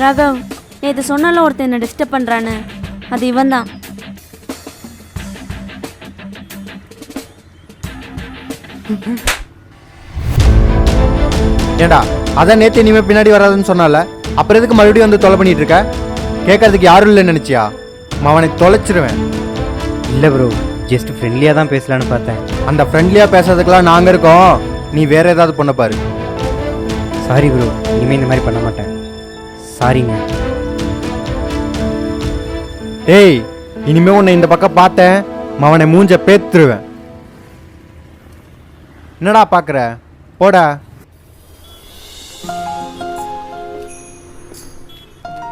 ராகவ், நேற்று சொன்னால ஒருத்தன் என்ன டிஸ்டர்ப் பண்ணுறான்னு, அது இவன் தான். ஏண்டா அதான் நேற்று இனிமேல் பின்னாடி வராதுன்னு சொன்னால, அப்புறம் எதுக்கு மறுபடியும் வந்து தொலை பண்ணிட்டு இருக்க? கேட்கறதுக்கு யாரும் இல்லைன்னு நினச்சியா? அவனை தொலைச்சிருவேன். இல்லை ப்ரோ, ஜஸ்ட் ஃப்ரெண்ட்லியாக தான் பேசலான்னு பார்த்தேன். அந்த ஃப்ரெண்ட்லியாக பேசுறதுக்கெல்லாம் நாங்கள் இருக்கோம். நீ வேற ஏதாவது பண்ண பாரு. சாரி ப்ரோ, இனிமேல் இந்த மாதிரி பண்ண மாட்டேன். சாரிங்க. ஏய், இனிமே உன்னை இந்த பக்கம் பார்த்தேன், அவனை மூஞ்ச பேத்துருவேன். என்னடா பார்க்குற? போடா.